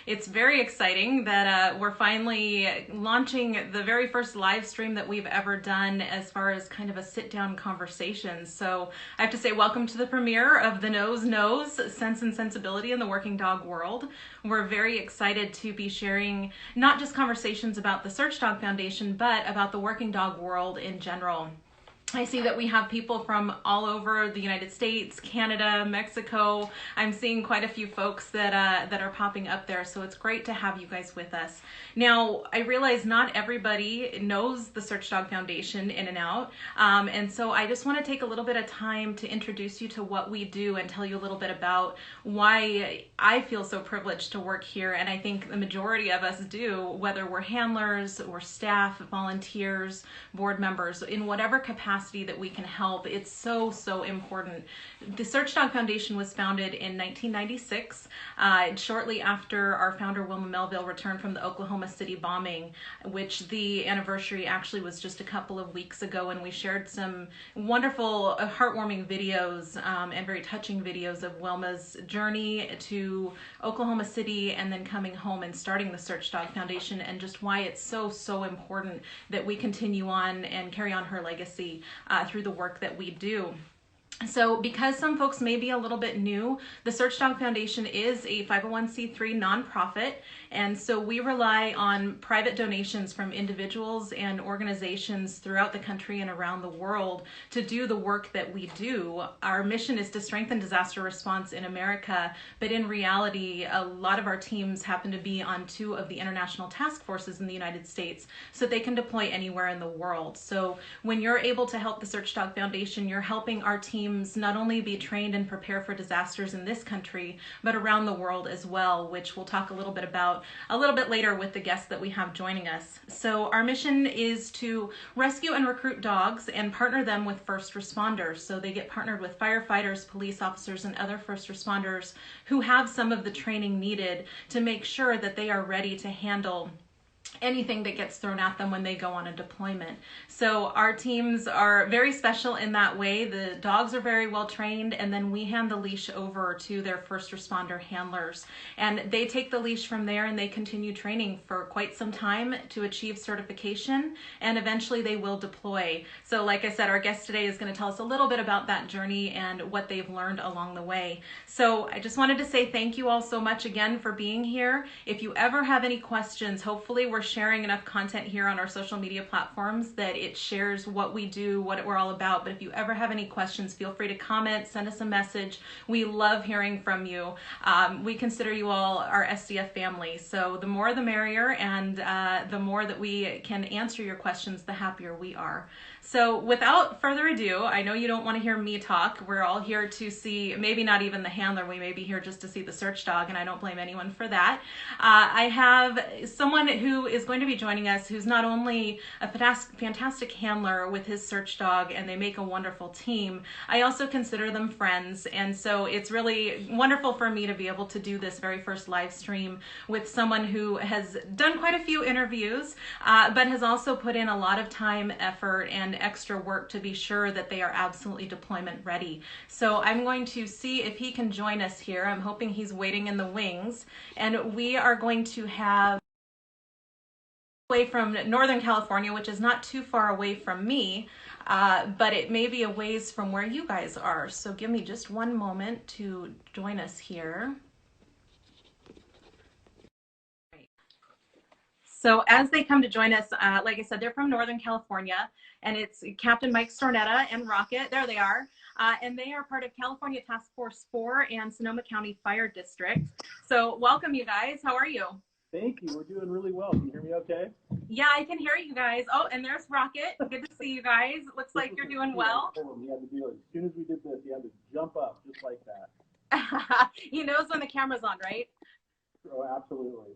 It's very exciting that we're finally launching the very first live stream that we've ever done as far as kind of a sit-down conversation. So I have to say welcome to the premiere of The Nose Knows, Sense and Sensibility in the Working Dog World. We're very excited to be sharing not just conversations about the Search Dog Foundation, but about the working dog world in general. I see that we have people from all over the United States, Canada, Mexico. I'm seeing quite a few folks that are popping up there, so it's great to have you guys with us. Now, I realize not everybody knows the Search Dog Foundation in and out, and so I just want to take a little bit of time to introduce you to what we do and tell you a little bit about why I feel so privileged to work here, and I think the majority of us do, whether we're handlers or staff, volunteers, board members, in whatever capacity that we can help. It's so important. The Search Dog Foundation was founded in 1996, shortly after our founder Wilma Melville returned from the Oklahoma City bombing, which the anniversary actually was just a couple of weeks ago, and we shared some wonderful, heartwarming videos and very touching videos of Wilma's journey to Oklahoma City and then coming home and starting the Search Dog Foundation, and just why it's so important that we continue on and carry on her legacy through the work that we do. So because some folks may be a little bit new, the Search Dog Foundation is a 501c3 nonprofit, and so we rely on private donations from individuals and organizations throughout the country and around the world to do the work that we do. Our mission is to strengthen disaster response in America, but in reality, a lot of our teams happen to be on 2 of the international task forces in the United States, so they can deploy anywhere in the world. So when you're able to help the Search Dog Foundation, you're helping our team not only be trained and prepare for disasters in this country, but around the world as well, which we'll talk a little bit about a little bit later with the guests that we have joining us. So our mission is to rescue and recruit dogs and partner them with first responders. So they get partnered with firefighters, police officers, and other first responders who have some of the training needed to make sure that they are ready to handle anything that gets thrown at them when they go on a deployment. So our teams are very special in that way. The dogs are very well trained, and then we hand the leash over to their first responder handlers. And they take the leash from there and they continue training for quite some time to achieve certification, and eventually they will deploy. So like I said, our guest today is going to tell us a little bit about that journey and what they've learned along the way. So I just wanted to say thank you all so much again for being here. If you ever have any questions, hopefully we're sharing enough content here on our social media platforms that it shares what we do, what we're all about. But if you ever have any questions, feel free to comment, send us a message. We love hearing from you. We consider you all our SDF family. So the more the merrier, and the more that we can answer your questions, the happier we are. So without further ado, I know you don't want to hear me talk. We're all here to see, maybe not even the handler, we may be here just to see the search dog, and I don't blame anyone for that. I have someone who is going to be joining us who's not only a fantastic handler with his search dog, and they make a wonderful team, I also consider them friends, and so it's really wonderful for me to be able to do this very first live stream with someone who has done quite a few interviews, but has also put in a lot of time, effort, and extra work to be sure that they are absolutely deployment ready. So I'm going to see if he can join us here. I'm hoping he's waiting in the wings, and we are going to have away from Northern California, which is not too far away from me, but it may be a ways from where you guys are. So give me just one moment to join us here. So as they come to join us, like I said, they're from Northern California, and it's Captain Mike Stornetta and Rocket. There they are. And they are part of California Task Force 4 and Sonoma County Fire District. So welcome, you guys. How are you? Thank you. We're doing really well. Can you hear me okay? Yeah, I can hear you guys. Oh, and there's Rocket. Good to see you guys. Looks like you're doing well. He had to do it. As soon as we did this, he had to jump up just like that. He knows when the camera's on, right? Oh, absolutely.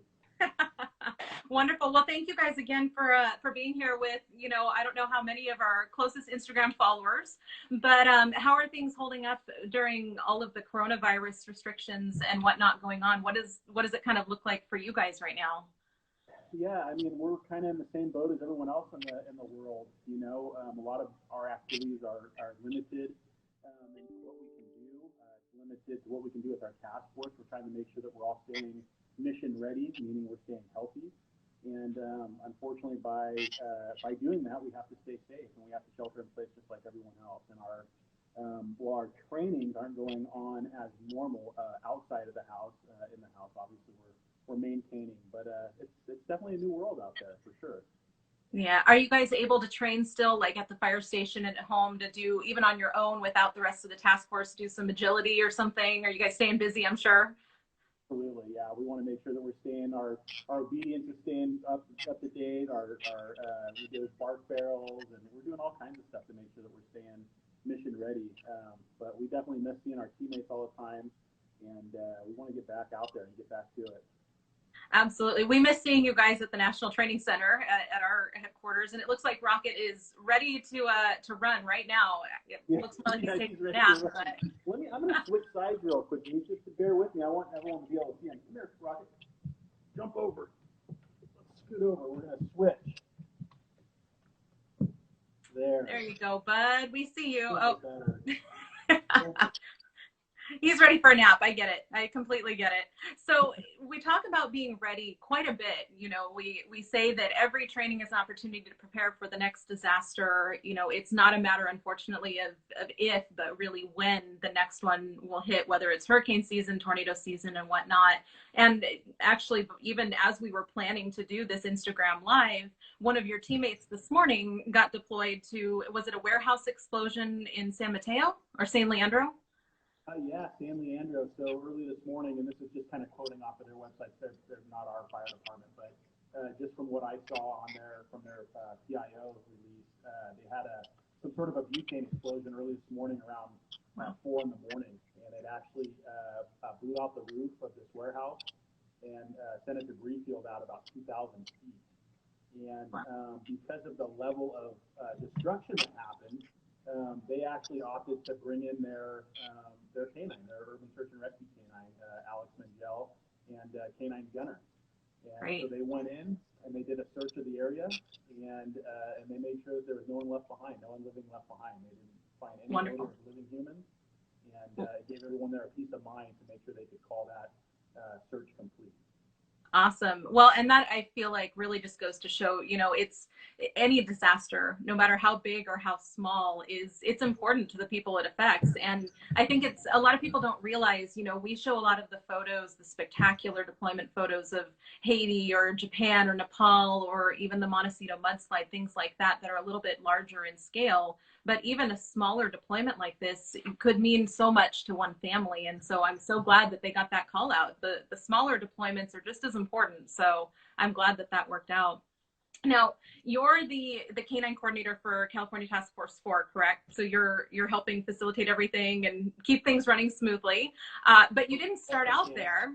Wonderful. Well, thank you guys again for being here with, I don't know how many of our closest Instagram followers, but how are things holding up during all of the coronavirus restrictions and whatnot going on? What does it kind of look like for you guys right now? Yeah, I mean, we're kind of in the same boat as everyone else in the world. A lot of our activities are limited in what we can do. It's limited to what we can do with our task force. We're trying to make sure that we're all staying mission ready, meaning we're staying healthy. And unfortunately, by doing that, we have to stay safe and we have to shelter in place just like everyone else. And our trainings aren't going on as normal outside of the house. In the house, obviously, we're maintaining, but it's definitely a new world out there for sure. Yeah. Are you guys able to train still, like at the fire station and at home, to do even on your own without the rest of the task force, do some agility or something? Are you guys staying busy? I'm sure. Absolutely, yeah. We want to make sure that we're staying our obedience is staying up to date. We do bark barrels, and we're doing all kinds of stuff to make sure that we're staying mission ready. But we definitely miss seeing our teammates all the time, and we want to get back out there and get back to it. Absolutely. We miss seeing you guys at the National Training Center at our headquarters, and it looks like Rocket is ready to run right now. It looks like he's taking a nap. But... I'm going to switch sides real quick. You just bear with me. I want everyone to be able to see him. Come here, Rocket. Jump over. Let's scoot over. We're going to switch. There you go, bud. We see you. Oh. Better. He's ready for a nap. I get it. I completely get it. So we talk about being ready quite a bit. You know, we say that every training is an opportunity to prepare for the next disaster. You know, it's not a matter, unfortunately, of if, but really when the next one will hit, whether it's hurricane season, tornado season, and whatnot. And actually, even as we were planning to do this Instagram Live, one of your teammates this morning got deployed to, was it a warehouse explosion in San Mateo or San Leandro? Yeah, San Leandro. So early this morning, and this is just kind of quoting off of their website. They're not our fire department, but just from what I saw from their PIO release, they had some sort of a butane explosion early this morning around 4 in the morning, and it actually blew out the roof of this warehouse and sent a debris field out about 2,000 feet. And because of the level of destruction that happened, they actually opted to bring in their canine, their urban search and rescue canine, Alex Mangel, and canine gunner. And so they went in and they did a search of the area, and they made sure that there was no one left behind, no one living left behind. They didn't find any odor of living humans, and it gave everyone there a peace of mind to make sure they could call that search complete. Awesome. Well, and that I feel like really just goes to show, you know, it's any disaster, no matter how big or how small, it's important to the people it affects. And I think it's a lot of people don't realize, you know, we show a lot of the photos, the spectacular deployment photos of Haiti or Japan or Nepal or even the Montecito mudslide, things like that are a little bit larger in scale. But even a smaller deployment like this could mean so much to one family. And so I'm so glad that they got that call out. The smaller deployments are just as important. So I'm glad that that worked out. Now, you're the canine coordinator for California Task Force 4, correct? So you're helping facilitate everything and keep things running smoothly. But you didn't start out there.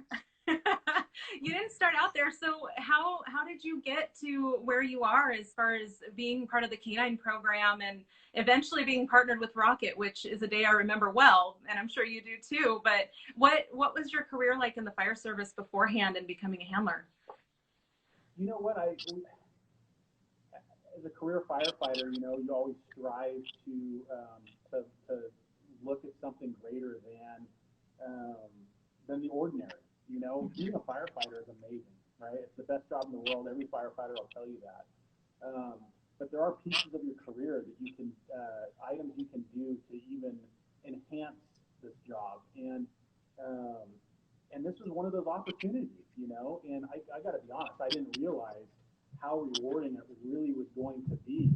You didn't start out there. So how did you get to where you are as far as being part of the canine program and eventually being partnered with Rocket, which is a day I remember well, and I'm sure you do too. But what was your career like in the fire service beforehand and becoming a handler? You know what, as a career firefighter, you know, you always strive to look at something greater than the ordinary. You know, being a firefighter is amazing, right? It's the best job in the world. Every firefighter will tell you that. But there are pieces of your career that you can, items you can do to even enhance this job. And this was one of those opportunities, you know, and I got to be honest, I didn't realize how rewarding it really was going to be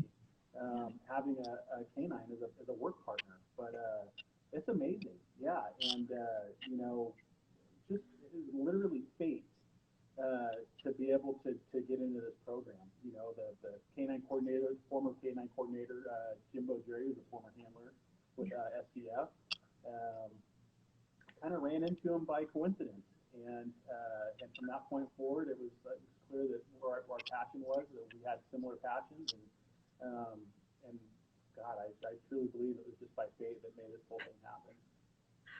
having a canine as a work partner. But it's amazing, yeah. And, you know, just it is literally fate to be able to get into this program. You know, the canine coordinator, former canine coordinator, Jimbo Jerry, was a former handler with SDF. Kind of ran into him by coincidence, and from that point forward, it was clear that where our passion was, that we had similar passions, and God, I truly believe it was just by fate that made this whole thing happen.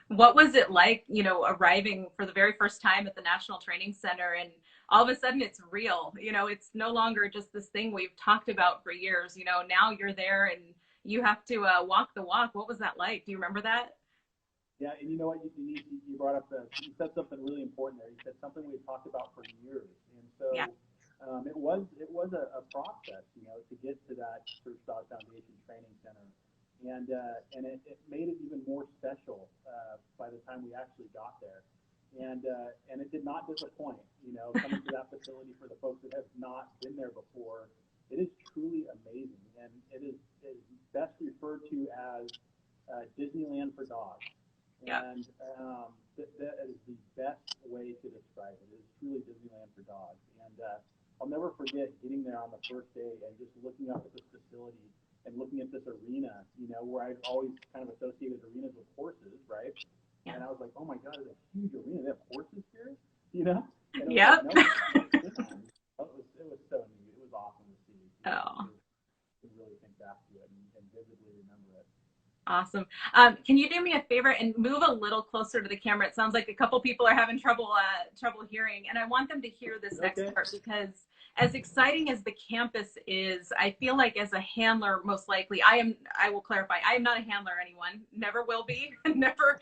What was it like, you know, arriving for the very first time at the National Training Center and all of a sudden it's real, you know, it's no longer just this thing we've talked about for years, you know, now you're there and you have to walk the walk. What was that like? Do you remember that? Yeah, and you know what, you brought up you said something really important there. You said something we've talked about for years, and Yeah. so it was a process, to get to that Search Dog Foundation Training Center, and it made it even more special by the time we actually got there, and it did not disappoint. Coming to that facility for the folks that have not been there before, it is truly amazing, and it is best referred to as Disneyland for dogs. Yeah. And that is the best way to describe it. It is truly Disneyland for dogs. And I'll never forget getting there on the first day and just looking up at this facility and looking at this arena, where I've always kind of associated arenas with horses, right? Yeah. And I was like, oh my God, it's a huge arena. They have horses here, you know? And it was Yep. like, no, it was so neat. It was awesome to see. Oh. To really think back to it and vividly remember it. Awesome. Can you do me a favor and move a little closer to the camera? It sounds like a couple people are having trouble hearing, and I want them to hear this next Okay. part because as exciting as the campus is, I feel like as a handler, most likely, I will clarify, I am not a handler, anyone, never will be, never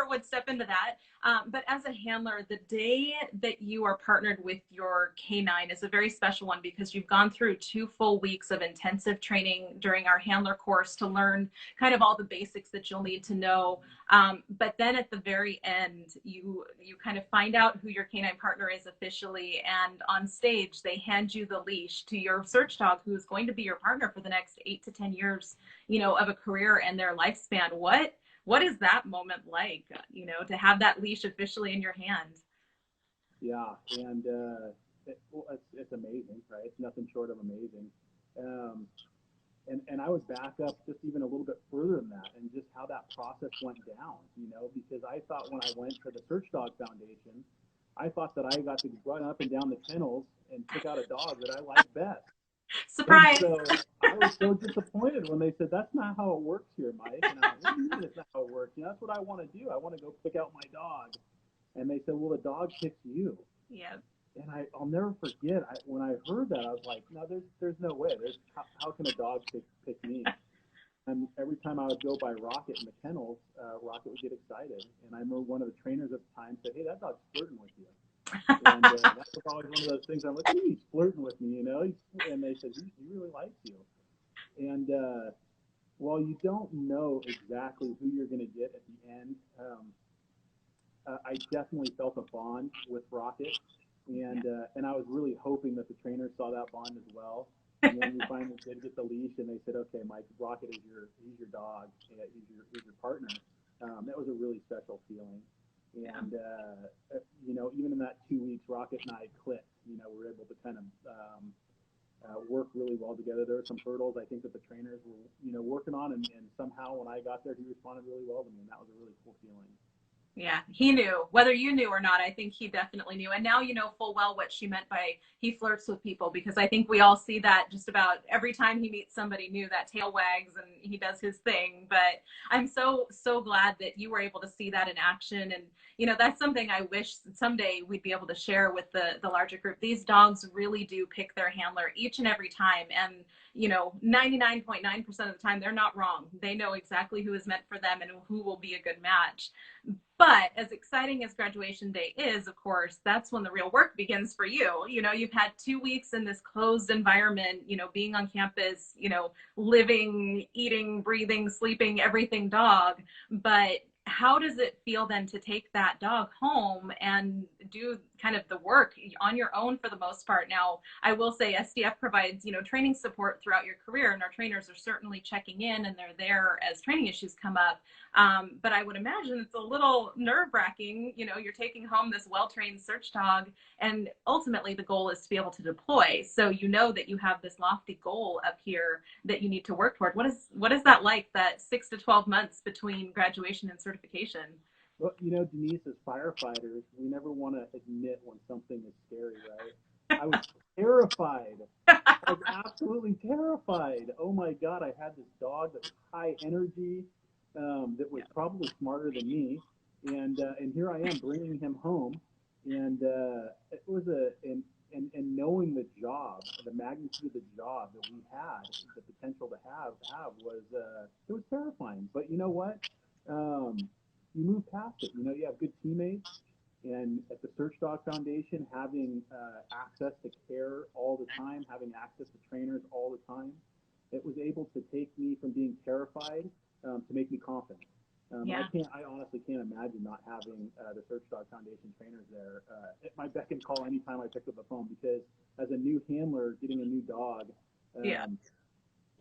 would step into that. But as a handler, the day that you are partnered with your canine is a very special one because you've gone through 2 full weeks of intensive training during our handler course to learn kind of all the basics that you'll need to know. But then at the very end, you kind of find out who your canine partner is officially, and on stage, they hand you the leash to your search dog, who is going to be your partner for the next 8 to 10 years, of a career and their lifespan. What is that moment like, to have that leash officially in your hand? Yeah, and it's amazing, right? It's nothing short of amazing. Um, and I would back up just even a little bit further than that, and just how that process went down, because I thought when I went to the Search Dog Foundation, I thought that I got to run up and down the kennels and pick out a dog that I liked best. And Surprise. so I was so disappointed when they said, that's not how it works here, Mike. And I was like, what do you mean it's not how it works? That's what I want to do. I want to go pick out my dog. And they said, well, the dog picks you. Yeah. And I'll never forget, when I heard that, I was like, no, there's no way. How can a dog pick me? And every time I would go by Rocket in the kennels, Rocket would get excited. And I remember one of the trainers at the time said, hey, that dog's flirting with you. And that was always one of those things. I'm like, he's flirting with me, And they said, he really likes you. And while you don't know exactly who you're going to get at the end, I definitely felt a bond with Rocket, and I was really hoping that the trainers saw that bond as well. And when we finally did get the leash, and they said, "Okay, Mike, Rocket he's your dog, he's your partner." That was a really special feeling, and even in that 2 weeks, Rocket and I clicked. We were able to kind of work really well together. There were some hurdles I think that the trainers were working on, and somehow when I got there, he responded really well to me, and that was a really cool feeling. Yeah, he knew. Whether you knew or not, I think he definitely knew. And now you know full well what she meant by he flirts with people, because I think we all see that just about every time he meets somebody new, that tail wags and he does his thing. But I'm so glad that you were able to see that in action. And that's something I wish someday we'd be able to share with the larger group. These dogs really do pick their handler each and every time, and 99.9% of the time they're not wrong. They know exactly who is meant for them and who will be a good match. But as exciting as graduation day is, of course, that's when the real work begins for you. You've had 2 weeks in this closed environment, being on campus, living, eating, breathing, sleeping, everything dog. But how does it feel then to take that dog home and do kind of the work on your own for the most part? Now, I will say SDF provides, training support throughout your career, and our trainers are certainly checking in and they're there as training issues come up. But I would imagine it's a little nerve-wracking. You're taking home this well-trained search dog, and ultimately the goal is to be able to deploy. So that you have this lofty goal up here that you need to work toward. What is that like, that 6 to 12 months between graduation and certification? Well, Denise, as firefighters, we never want to admit when something is scary, right? I was terrified. I was absolutely terrified. Oh my God, I had this dog that was high energy, that was probably smarter than me, and here I am bringing him home, and it was and knowing the job, the magnitude of the job that we had, the potential to have was it was terrifying. But you know what? you move past it. You know, you have good teammates, and at the Search Dog Foundation, having access to care all the time, having access to trainers all the time, it was able to take me from being terrified to make me confident. Yeah. I honestly can't imagine not having the Search Dog Foundation trainers there at my beck and call anytime I pick up the phone, because as a new handler, getting a new dog, Yeah.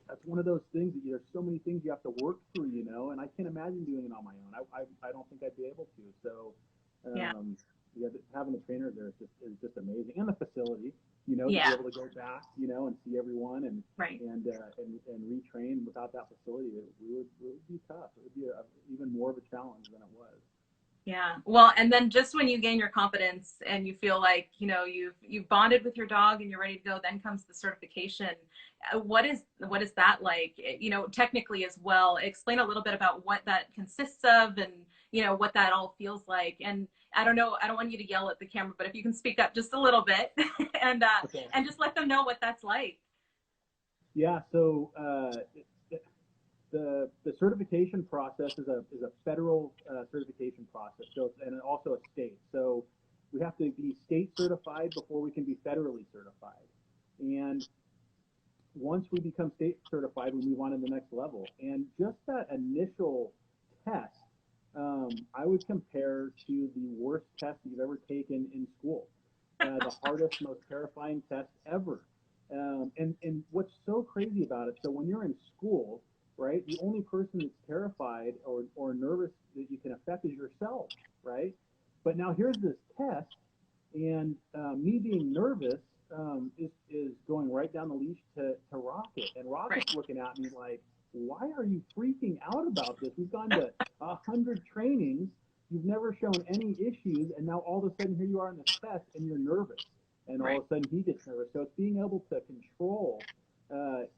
that's one of those things that there's so many things you have to work through, you know, and I can't imagine doing it on my own. I don't think I'd be able to. So, Yeah. yeah, having the trainer there is just amazing, and the facility, you know, to be Yeah. able to go back, you know, and see everyone Right. and retrain without that facility, it would be tough. It would be even more of a challenge than it was. Yeah. Well, and then just when you gain your confidence and you feel like, you know, you've bonded with your dog and you're ready to go, then comes the certification. What is that like? You know, technically as well. Explain a little bit about what that consists of and, you know, what that all feels like. And I don't know, I don't want you to yell at the camera, but if you can speak up just a little bit and Okay. and just let them know what that's like. Yeah. So the certification process is a federal certification process, so and also a state. So we have to be state certified before we can be federally certified. And once we become state certified, we move on to the next level. And just that initial test, I would compare to the worst test you've ever taken in school, the hardest, most terrifying test ever. And what's so crazy about it, so when you're in school, right, the only person that's terrified or nervous that you can affect is yourself, right? But now here's this test, and me being nervous is going right down the leash to Rocket. And Right. Rocket's looking at me like, why are you freaking out about this? We've gone to 100 trainings. You've never shown any issues. And now all of a sudden here you are in this test and you're nervous. And all Right. of a sudden he gets nervous. So it's being able to control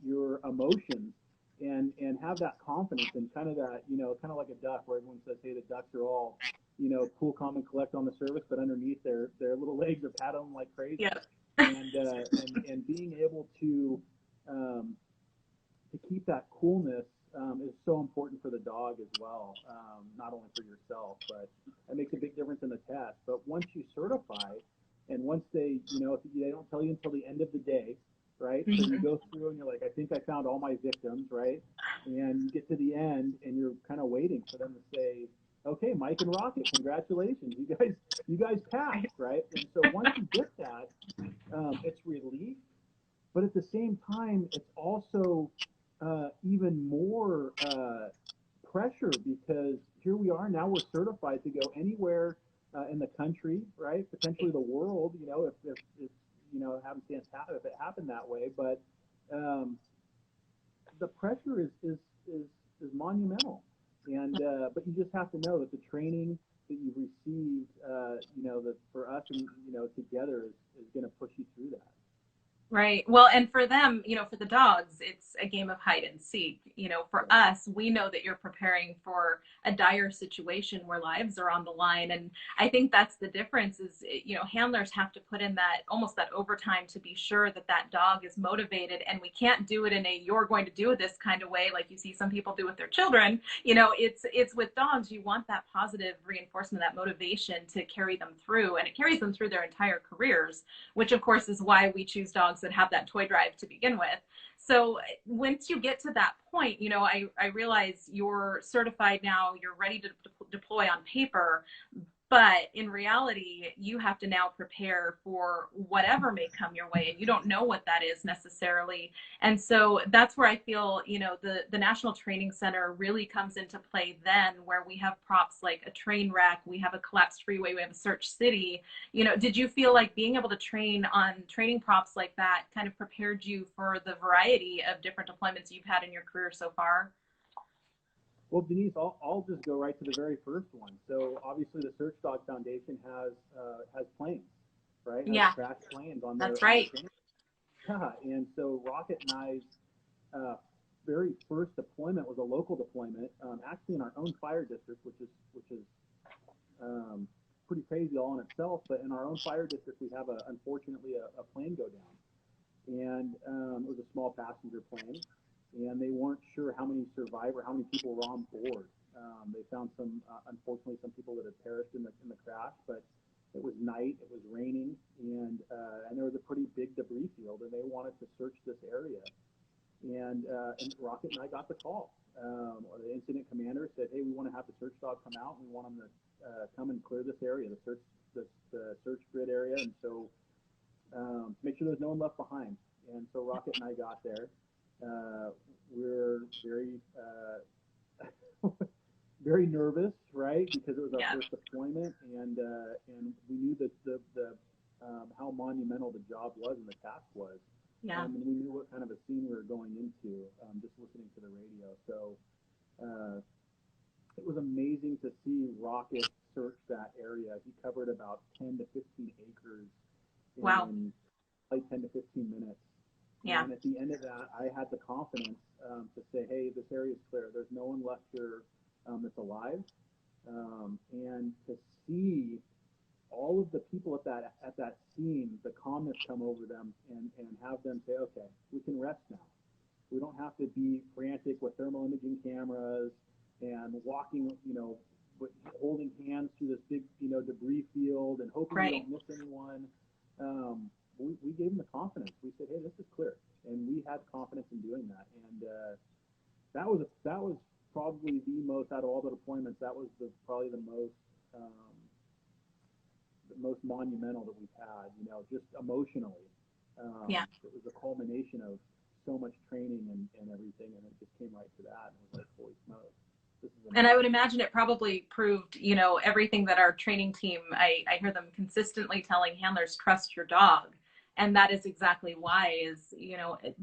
your emotions and have that confidence and kind of that, you know, kind of like a duck where everyone says, hey, the ducks are all, you know, cool, calm, and collect on the surface, but underneath their little legs are paddling like crazy. Yeah. And being able to keep that coolness is so important for the dog as well, not only for yourself, but it makes a big difference in the test. But once you certify, and once they, you know, if they don't tell you until the end of the day, right? So you Mm-hmm. go through and you're like, I think I found all my victims, right? And you get to the end and you're kind of waiting for them to say, okay, Mike and Rocket, congratulations, you guys passed, right? And so once you get that, it's relief, but at the same time, it's also even more pressure, because here we are now, we're certified to go anywhere in the country, right? Potentially the world, you know, if you know, happenstance happen, if it happened that way. But um, the pressure is monumental, and but you just have to know that the training that you've received, you know, that for us and, you know, together is going to push you through that. Right. Well, and for them, you know, for the dogs, it's a game of hide and seek. You know, for Right. us, we know that you're preparing for a dire situation where lives are on the line. And I think that's the difference is, you know, handlers have to put in that almost that overtime to be sure that that dog is motivated. And we can't do it in a you're going to do this kind of way like you see some people do with their children. You know, it's with dogs, you want that positive reinforcement, that motivation to carry them through, and it carries them through their entire careers, which of course is why we choose dogs that have that toy drive to begin with. So once you get to that point, you know, I realize you're certified now, you're ready to deploy on paper, but in reality, you have to now prepare for whatever may come your way, and you don't know what that is necessarily. And so that's where I feel, you know, the National Training Center really comes into play then, where we have props like a train wreck, we have a collapsed freeway, we have a search city. You know, did you feel like being able to train on training props like that kind of prepared you for the variety of different deployments you've had in your career so far? Well, Denise, I'll just go right to the very first one. So obviously, the Search Dog Foundation has planes, right? Has Yeah, crashed planes on that's their right. training. Yeah, and so Rocket and I's very first deployment was a local deployment, actually in our own fire district, which is um, pretty crazy all in itself. But in our own fire district, we have unfortunately a plane go down, and it was a small passenger plane, and they weren't sure how many people were on board. They found some, unfortunately, some people that had perished in the crash, but it was night, it was raining, and there was a pretty big debris field, and they wanted to search this area. And Rocket and I got the call. The incident commander said, "Hey, we want to have the search dog come out. We want them to come and clear this area, the search grid area, and so make sure there's no one left behind." And so Rocket and I got there. We're very very nervous, right? Because it was our first deployment, and we knew that the how monumental the job was and the task was. Yeah. And we knew what kind of a scene we were going into, just listening to the radio. So it was amazing to see Rocket search that area. He covered about 10 to 15 acres in like 10 to 15 minutes. Yeah. And at the end of that, I had the confidence to say, "Hey, this area is clear. There's no one left here that's alive." And to see all of the people at that scene, the calmness come over them, and have them say, "Okay, we can rest now. We don't have to be frantic with thermal imaging cameras and walking, holding hands through this big, debris field and hoping we don't miss anyone." We gave them the confidence. We said, "Hey, this is clear," and we had confidence in doing that. And that was probably the most, out of all the deployments, that was probably the most monumental that we've had, just emotionally. It was a culmination of so much training and everything, and it just came right to that, and it was like, holy smokes. And I would imagine it probably proved, everything that our training team, I hear them consistently telling handlers, trust your dog. And that is exactly why is,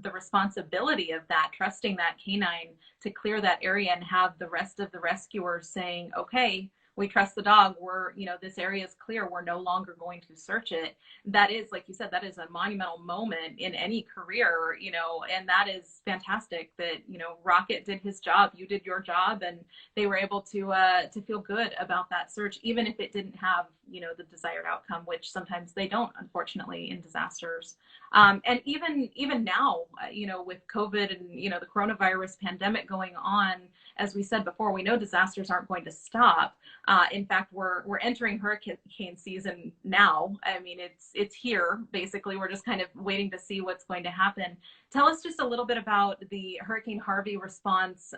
the responsibility of that, trusting that canine to clear that area and have the rest of the rescuers saying, "Okay, we trust the dog. We're, this area is clear. We're no longer going to search it." That is, like you said, that is a monumental moment in any career, and that is fantastic that, Rocket did his job, you did your job, and they were able to feel good about that search, even if it didn't have, the desired outcome, which sometimes they don't, unfortunately, in disasters. And even now, with COVID and, the coronavirus pandemic going on, as we said before, we know disasters aren't going to stop. In fact, we're entering hurricane season now. I mean, it's here, basically. We're just kind of waiting to see what's going to happen. Tell us just a little bit about the Hurricane Harvey response.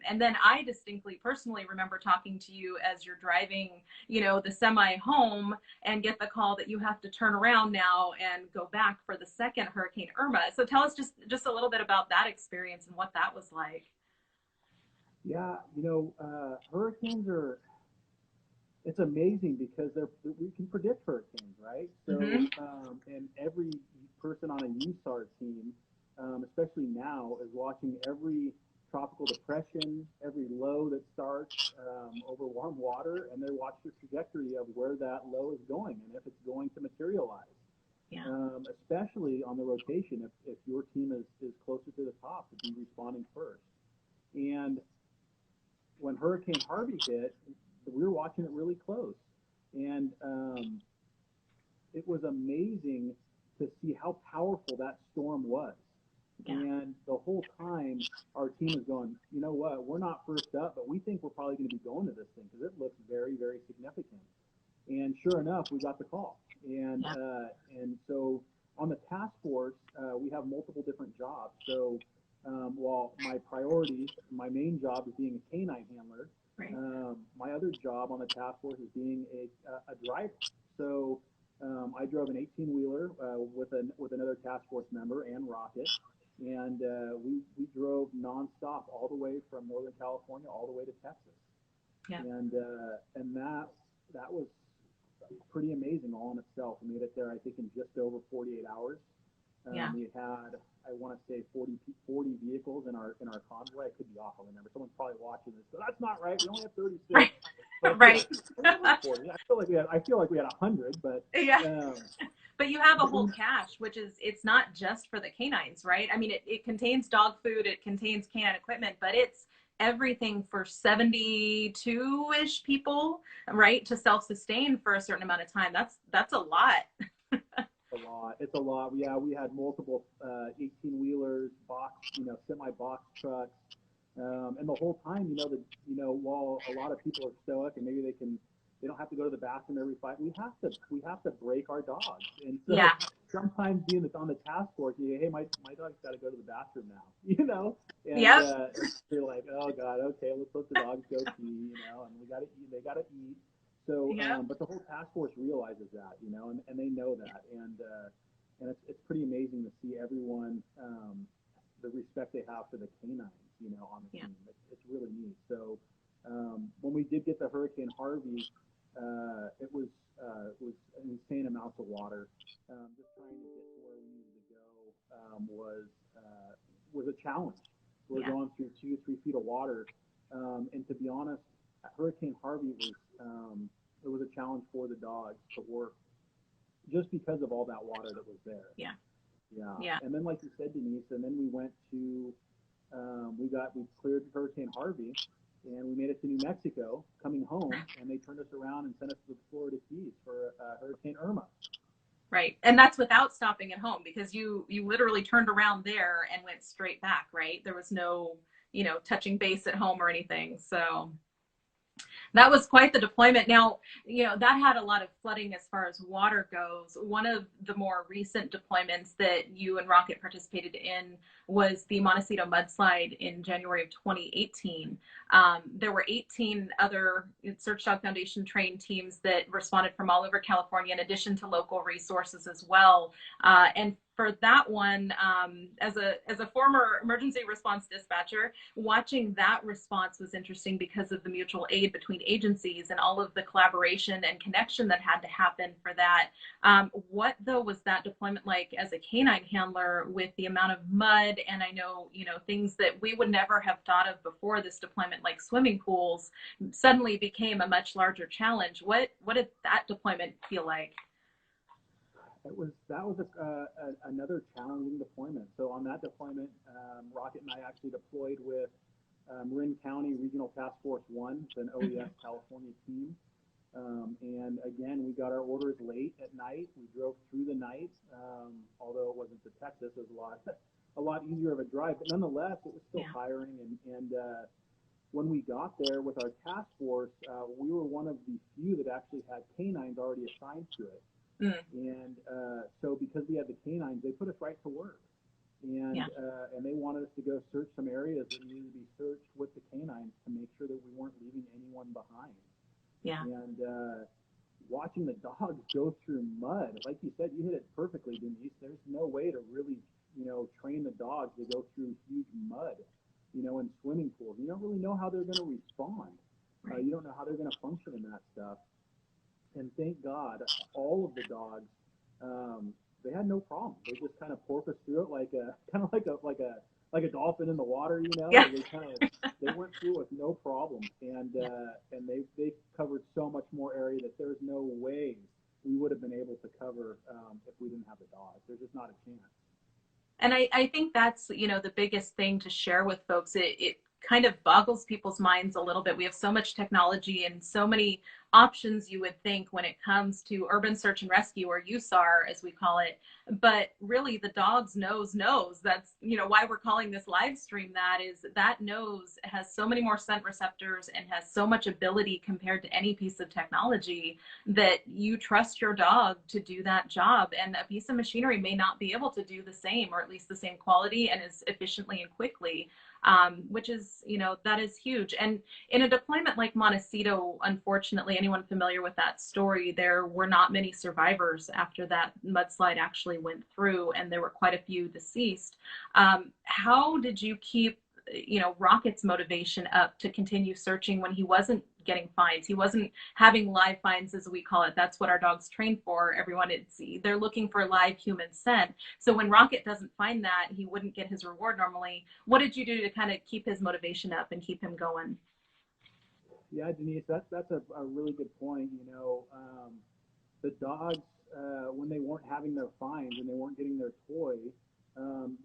And then I distinctly, personally remember talking to you as you're driving, the semi home and get the call that you have to turn around now and go back for the second Hurricane Irma. So tell us just a little bit about that experience and what that was like. Yeah, hurricanes it's amazing because we can predict hurricanes, right? So, and every person on a USAR team, especially now, is watching every tropical depression, every low that starts over warm water, and they watch the trajectory of where that low is going and if it's going to materialize. Yeah. Especially on the rotation, if your team is closer to the top, to be responding first. And when Hurricane Harvey hit, we were watching it really close, and it was amazing to see how powerful that storm was. Yeah. And the whole time, our team is going, "You know what? We're not first up, but we think we're probably going to be going to this thing because it looks very, very significant." And sure enough, we got the call. And and so on the task force, we have multiple different jobs. So while my main job is being a canine handler, my other job on the task force is being a driver. So I drove an 18-wheeler with another task force member and Rocket, and we drove nonstop all the way from Northern California all the way to Texas. Yeah. And that was pretty amazing all in itself. We made it there, I think, in just over 48 hours. We had, I want to say, 40 vehicles in our convoy. I could be off. I remember someone's probably watching this, but that's not right. We only have 36. But, right. I feel like we had 100, but yeah. But you have a whole cache, which is, it's not just for the canines, right? I mean, it contains dog food, it contains canine equipment, but it's everything for 72-ish people, right, to self-sustain for a certain amount of time. That's a lot. It's a lot. Yeah, we had multiple 18-wheelers, semi-box trucks, And the whole time, while a lot of people are stoic and maybe they don't have to go to the bathroom every fight, we have to break our dogs. And so Yeah. sometimes being on the task force, hey, my dog's got to go to the bathroom now, and Yep. you're like, oh God, okay, let's let the dogs go pee, and we got to eat, they got to eat. So, Yep. but the whole task force realizes that, and they know that, and it's pretty amazing to see everyone, the respect they have for the canines, on the Yeah. team. It's really neat. So when we did get the Hurricane Harvey, it was an insane amounts of water. Just trying to get to where we needed to go was a challenge. We're Yeah. going through 2 or 3 feet of water, and to be honest, Hurricane Harvey was it was a challenge for the dogs to work just because of all that water that was there. Yeah. Yeah, Yeah. and then like you said, Denise, and then we went to we cleared Hurricane Harvey, and we made it to New Mexico. Coming home, and they turned us around and sent us to the Florida Keys for Hurricane Irma. Right. And that's without stopping at home, because you literally turned around there and went straight back, right? There was no, touching base at home or anything. So that was quite the deployment. Now, that had a lot of flooding as far as water goes. One of the more recent deployments that you and Rocket participated in was the Montecito mudslide in January of 2018. There were 18 other Search Dog Foundation trained teams that responded from all over California, in addition to local resources as well. And for that one, as a former emergency response dispatcher, watching that response was interesting because of the mutual aid between agencies and all of the collaboration and connection that had to happen for that. What though was that deployment like as a canine handler, with the amount of mud, and I know, things that we would never have thought of before this deployment, like swimming pools, suddenly became a much larger challenge. What did that deployment feel like? Another challenging deployment. So on that deployment, Rocket and I actually deployed with Marin County Regional Task Force 1, it's an OES California team. And again, we got our orders late at night. We drove through the night, although it wasn't to Texas. It was a lot easier of a drive, but nonetheless, it was still tiring. And when we got there with our task force, we were one of the few that actually had canines already assigned to it. And so because we had the canines, they put us right to work. And and they wanted us to go search some areas that needed to be searched with the canines to make sure that we weren't leaving anyone behind. Yeah. And watching the dogs go through mud, like you said, you hit it perfectly, Denise. There's no way to really, train the dogs to go through huge mud, in swimming pools. You don't really know how they're going to respond. Right. You don't know how they're going to function in that stuff. And thank God, all of the dogs, they had no problem. They just kind of porpoised through it like a dolphin in the water, Yeah. They went through with no problem, and they covered so much more area that there's no way we would have been able to cover if we didn't have the dogs. There's just not a chance. And I think that's, the biggest thing to share with folks. It kind of boggles people's minds a little bit. We have so much technology and so many options, you would think, when it comes to urban search and rescue, or USAR as we call it. But really, the dog's nose knows. That's, why we're calling this live stream that, is that nose has so many more scent receptors and has so much ability compared to any piece of technology, that you trust your dog to do that job. And a piece of machinery may not be able to do the same, or at least the same quality and as efficiently and quickly. Which is, that is huge. And in a deployment like Montecito, unfortunately, anyone familiar with that story, there were not many survivors after that mudslide actually went through, and there were quite a few deceased. How did you keep, Rocket's motivation up to continue searching when he wasn't getting finds? He wasn't having live finds, as we call it. That's what our dogs train for. Everyone, they're looking for live human scent. So when Rocket doesn't find that, he wouldn't get his reward normally. What did you do to kind of keep his motivation up and keep him going? Yeah, Denise, that's a really good point. The dogs, when they weren't having their finds and they weren't getting their toy,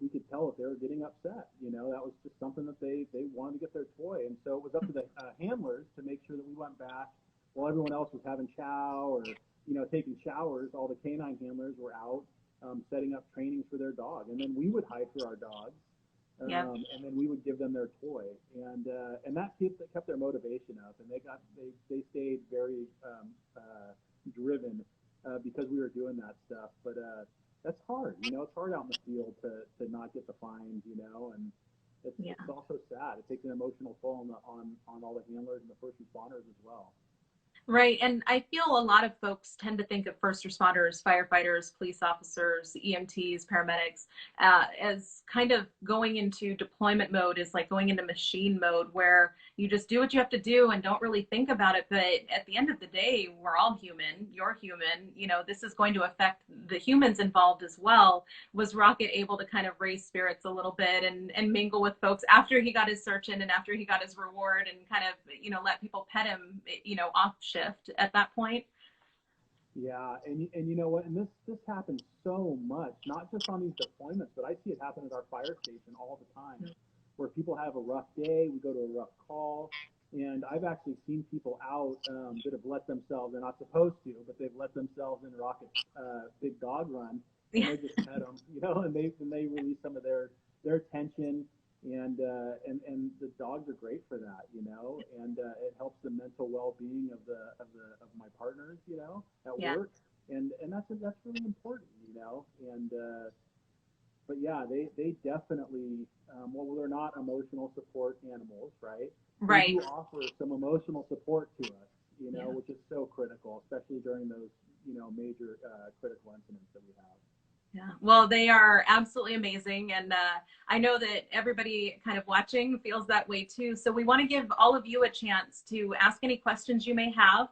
we could tell if they were getting upset. That was just something that they wanted to get their toy. And so it was up to the handlers to make sure that we went back while everyone else was having chow or, taking showers. All the canine handlers were out setting up trainings for their dog. And then we would hide for our dogs. Yeah. And then we would give them their toy, and that kept their motivation up, and they stayed very driven because we were doing that stuff. But that's hard, it's hard out in the field to not get the fines, and Yeah. it's also sad. It takes an emotional toll on all the handlers and the first responders as well. Right. And I feel a lot of folks tend to think of first responders, firefighters, police officers, EMTs, paramedics, as kind of going into deployment mode, is like going into machine mode where you just do what you have to do and don't really think about it. But at the end of the day, we're all human. You're human. This is going to affect the humans involved as well. Was Rocket able to kind of raise spirits a little bit and mingle with folks after he got his search in and after he got his reward, and kind of, let people pet him, off shift at that point? Yeah, and you know what? And this happens so much, not just on these deployments, but I see it happen at our fire station all the time, where people have a rough day, we go to a rough call, and I've actually seen people out that have let themselves, they're not supposed to, but they've let themselves in Rocket's big dog run, and they just pet them, and they release some of their tension, and the dogs are great for that, and it helps the mental well-being of my partners, at Yeah. work, and that's really important, and but yeah, they definitely, well, they're not emotional support animals, right? Right. They do offer some emotional support to us, Yeah. which is so critical, especially during those major critical incidents that we have. Yeah, well, they are absolutely amazing. And I know that everybody kind of watching feels that way too. So we want to give all of you a chance to ask any questions you may have.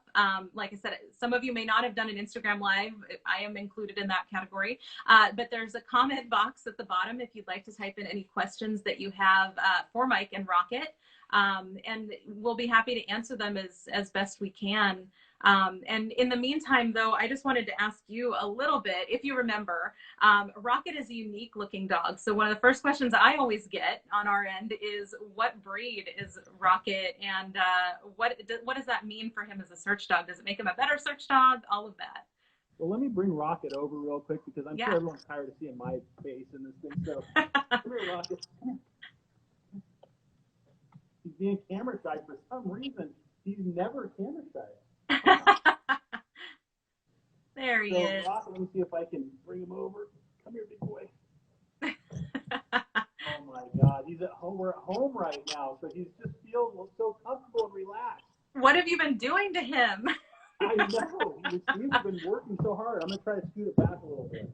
Like I said, some of you may not have done an Instagram Live. I am included in that category. But there's a comment box at the bottom if you'd like to type in any questions that you have for Mike and Rocket. And we'll be happy to answer them as best we can. And in the meantime, though, I just wanted to ask you a little bit, if you remember, Rocket is a unique looking dog. So one of the first questions I always get on our end is, what breed is Rocket, and what does that mean for him as a search dog? Does it make him a better search dog? All of that. Well, let me bring Rocket over real quick, because I'm sure everyone's tired of seeing my face in this thing. So come here, Rocket. He's being camera shy for some reason. He's never camera shy. There he is. Rocket, let me see if I can bring him over. Come here, big boy. Oh my God, he's at home. We're at home right now, so he's just feels so comfortable and relaxed. What have you been doing to him? I know. We've been working so hard. I'm gonna try to scoot it back a little bit.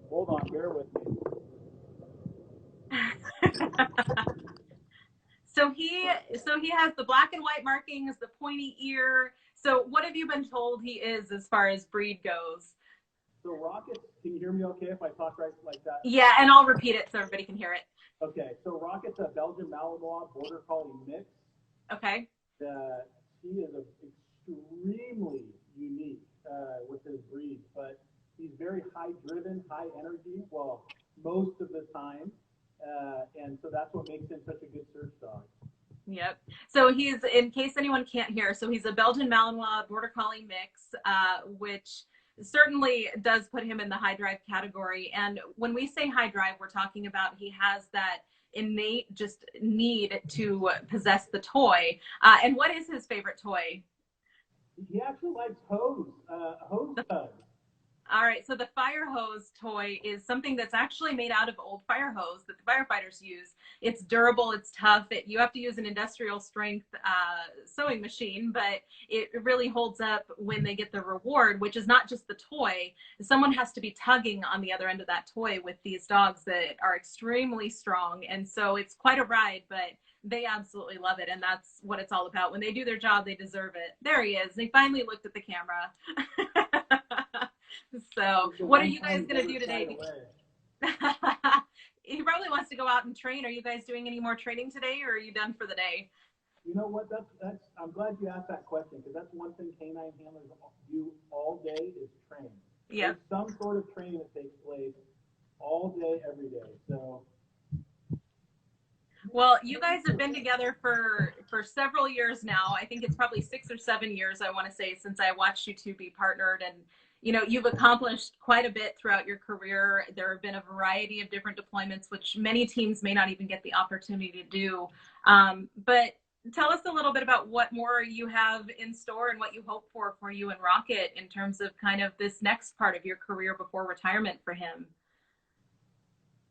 Hold on, bear with me. So he has the black and white markings, the pointy ear. So what have you been told he is as far as breed goes? So Rocket, can you hear me okay if I talk right like that? Yeah, and I'll repeat it so everybody can hear it. Okay, so Rocket's a Belgian Malinois Border Collie mix. Okay. He is extremely unique with his breed, but he's very high-driven, high energy, well, most of the time, and so that's what makes him such a good search dog. Yep. So he's, in case anyone can't hear, so he's a Belgian Malinois Border Collie mix, which certainly does put him in the high drive category. And when we say high drive, we're talking about he has that innate just need to possess the toy. And what is his favorite toy? He actually likes hose tugs. All right, so the fire hose toy is something that's actually made out of old fire hose that the firefighters use. It's durable, it's tough. You have to use an industrial strength sewing machine, but it really holds up when they get the reward, which is not just the toy. Someone has to be tugging on the other end of that toy with these dogs that are extremely strong. And so it's quite a ride, but they absolutely love it. And that's what it's all about. When they do their job, they deserve it. There he is. He finally looked at the camera. So what are you guys going to do today? He probably wants to go out and train. Are you guys doing any more training today, or are you done for the day? You know what? That's. I'm glad you asked that question, because that's one thing canine handlers do all day is train. Yeah. There's some sort of training that takes place all day, every day. So. Well, you guys have been together for several years now. I think it's probably 6 or 7 years, I want to say, since I watched you two be partnered. And you've accomplished quite a bit throughout your career. There have been a variety of different deployments, which many teams may not even get the opportunity to do. But tell us a little bit about what more you have in store and what you hope for you and Rocket in terms of kind of this next part of your career before retirement for him.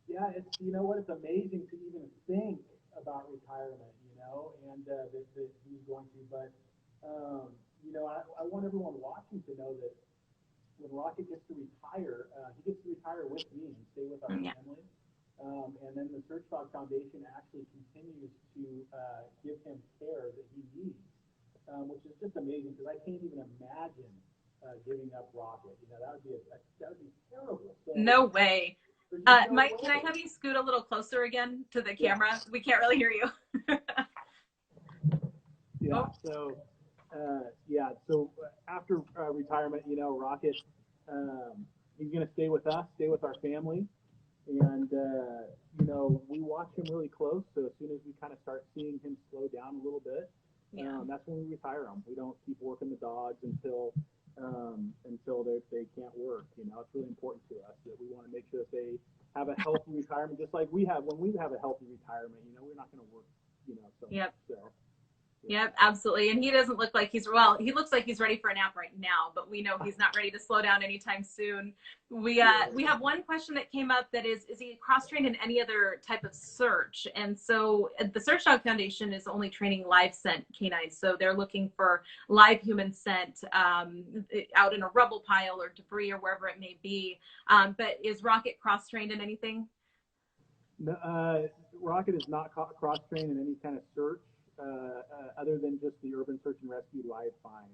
Yeah, it's, you know what, it's amazing to even think about retirement, and that he's going to. But I want everyone watching to know that when Rocket gets to retire, he gets to retire with me and stay with our Yeah. family. And then the Search Dog Foundation actually continues to give him care that he needs, which is just amazing because I can't even imagine giving up Rocket. That would be terrible. So, no way. no Mike, way. can I have you scoot a little closer again to the camera? Yeah. We can't really hear you. Yeah. So after retirement, Rocket, he's going to stay with us, stay with our family, and we watch him really close. So as soon as we kind of start seeing him slow down a little bit, that's when we retire him. We don't keep working the dogs until they can't work. It's really important to us that we want to make sure that they have a healthy retirement, just like we have. When we have a healthy retirement, we're not going to work, so yep. So. Yep, absolutely. And he doesn't look like he looks like he's ready for a nap right now, but we know he's not ready to slow down anytime soon. We have one question that came up that is he cross-trained in any other type of search? And so the Search Dog Foundation is only training live scent canines. So they're looking for live human scent out in a rubble pile or debris or wherever it may be. But is Rocket cross-trained in anything? No, Rocket is not cross-trained in any kind of search. Other than just the urban search and rescue live find.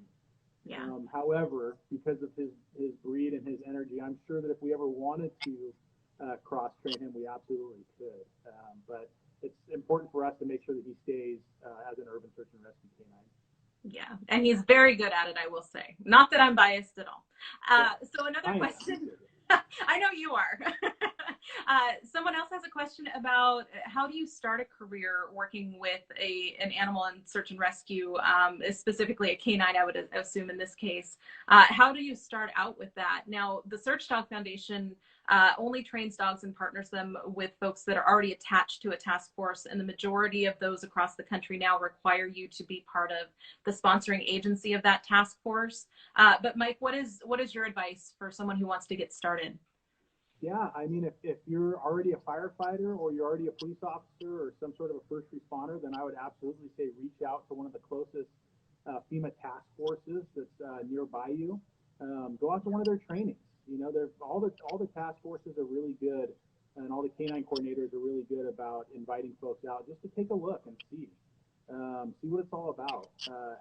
Yeah. However, because of his breed and his energy, I'm sure that if we ever wanted to cross-train him, we absolutely could. But it's important for us to make sure that he stays as an urban search and rescue canine. Yeah, and he's very good at it, I will say. Not that I'm biased at all. So another question. I know you are. Someone else has a question about how do you start a career working with an animal in search and rescue, specifically a canine, I would assume in this case. How do you start out with that? Now, the Search Dog Foundation only trains dogs and partners them with folks that are already attached to a task force, and the majority of those across the country now require you to be part of the sponsoring agency of that task force. But Mike, what is your advice for someone who wants to get started? Yeah, I mean, if you're already a firefighter or you're already a police officer or some sort of a first responder, then I would absolutely say reach out to one of the closest FEMA task forces that's nearby you. Go out to one of their trainings. All the task forces are really good, and all the canine coordinators are really good about inviting folks out just to take a look and see what it's all about.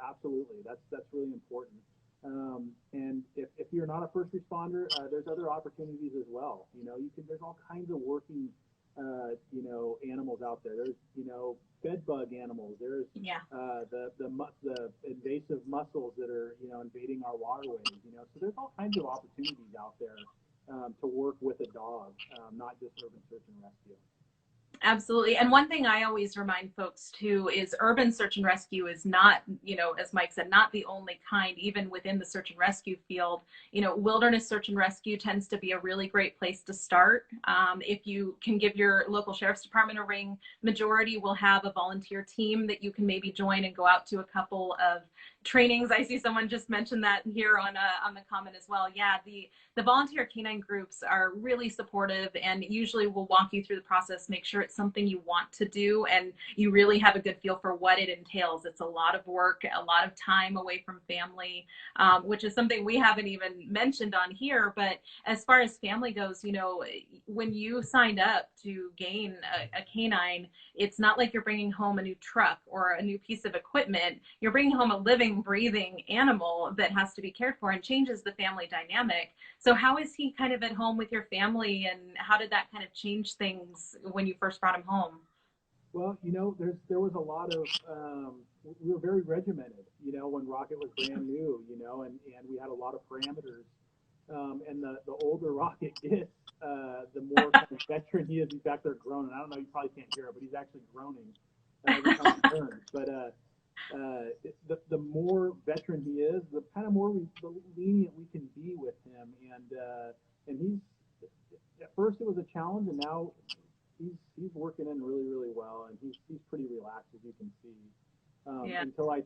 Absolutely, that's really important. And if you're not a first responder, there's other opportunities as well. There's all kinds of working, animals out there. There's, bed bug animals. There's the invasive mussels that are, invading our waterways. So there's all kinds of opportunities out there to work with a dog, not just urban search and rescue. Absolutely. And one thing I always remind folks too is urban search and rescue is not, as Mike said, not the only kind, even within the search and rescue field. Wilderness search and rescue tends to be a really great place to start. If you can give your local sheriff's department a ring, majority will have a volunteer team that you can maybe join and go out to a couple of trainings. I see someone just mentioned that here on the comment as well. Yeah, the volunteer canine groups are really supportive and usually will walk you through the process, make sure it's something you want to do and you really have a good feel for what it entails. It's a lot of work, a lot of time away from family, which is something we haven't even mentioned on here. But as far as family goes, when you signed up to gain a canine, it's not like you're bringing home a new truck or a new piece of equipment. You're bringing home a living, breathing animal that has to be cared for and changes the family dynamic. So how is he kind of at home with your family, and how did that kind of change things when you first brought him home? Well, there was a lot of, we were very regimented, when Rocket was brand new, and we had a lot of parameters. And the older Rocket gets, the more kind of veteran he is. He's back there groaning. I don't know, you probably can't hear it, but he's actually groaning every time he turns. But the more veteran he is, the kind of more the lenient we can be with him. And he's at first it was a challenge, and now he's working in really well, and he's pretty relaxed as you can see. Yeah. Until I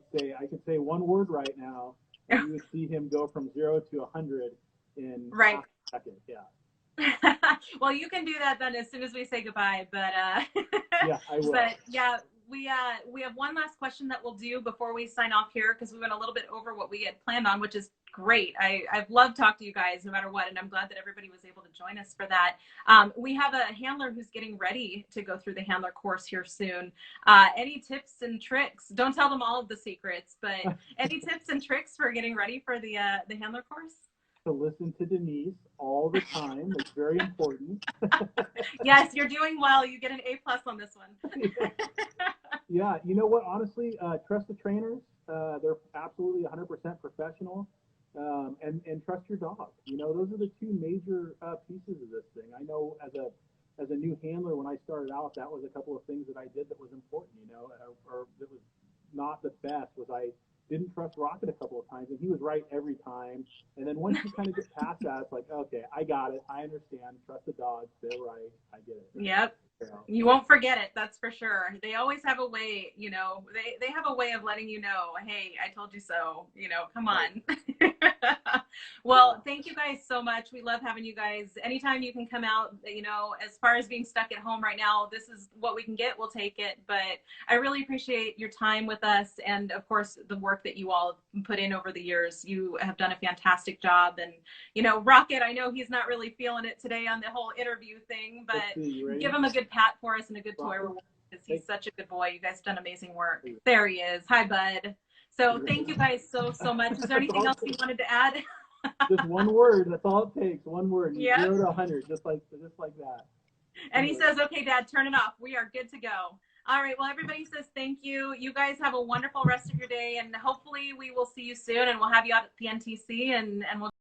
could say one word right now, and you would see him go from 0 to 100 in Right. half a second. Yeah. Well, you can do that then as soon as we say goodbye. But yeah, I will. But yeah, we have one last question that we'll do before we sign off here, because we went a little bit over what we had planned on, which is great. I've loved talking to you guys no matter what, and I'm glad that everybody was able to join us for that. We have a handler who's getting ready to go through the handler course here soon. Any tips and tricks? Don't tell them all of the secrets, but any tips and tricks for getting ready for the handler course? To listen to Denise all the time. It's very important. Yes, you're doing well. You get an A+ on this one. Yeah, you know what? Honestly, trust the trainers. They're absolutely 100% professional. And trust your dog. You know, those are the two major pieces of this thing. I know as a new handler, when I started out, that was a couple of things that I did that was important. You know, or that was not the best. Was I didn't trust Rocket a couple of times, and he was right every time. And then once you kind of get past that, it's like, okay, I got it. I understand. Trust the dogs. They're right. I get it. Yep. You know? You won't forget it. That's for sure. They always have a way, you know, they have a way of letting you know, hey, I told you so, you know, come on. Well, thank you guys so much. We love having you guys. Anytime you can come out, you know, as far as being stuck at home right now, this is what we can get. We'll take it. But I really appreciate your time with us. And of course, the work that you all put in over the years. You have done a fantastic job. And, you know, Rocket, I know he's not really feeling it today on the whole interview thing, but give him a good pat for us and a good toy reward, because he's such a good boy. You guys have done amazing work. There he is. Hi, bud. So thank you guys so much. Is there anything else you wanted to add? Just one word. That's all it takes. One word. Yep. 0 to 100, just like that. And he says, okay, Dad, turn it off. We are good to go. All right. Well, everybody says thank you. You guys have a wonderful rest of your day, and hopefully we will see you soon, and we'll have you out at the NTC, and we'll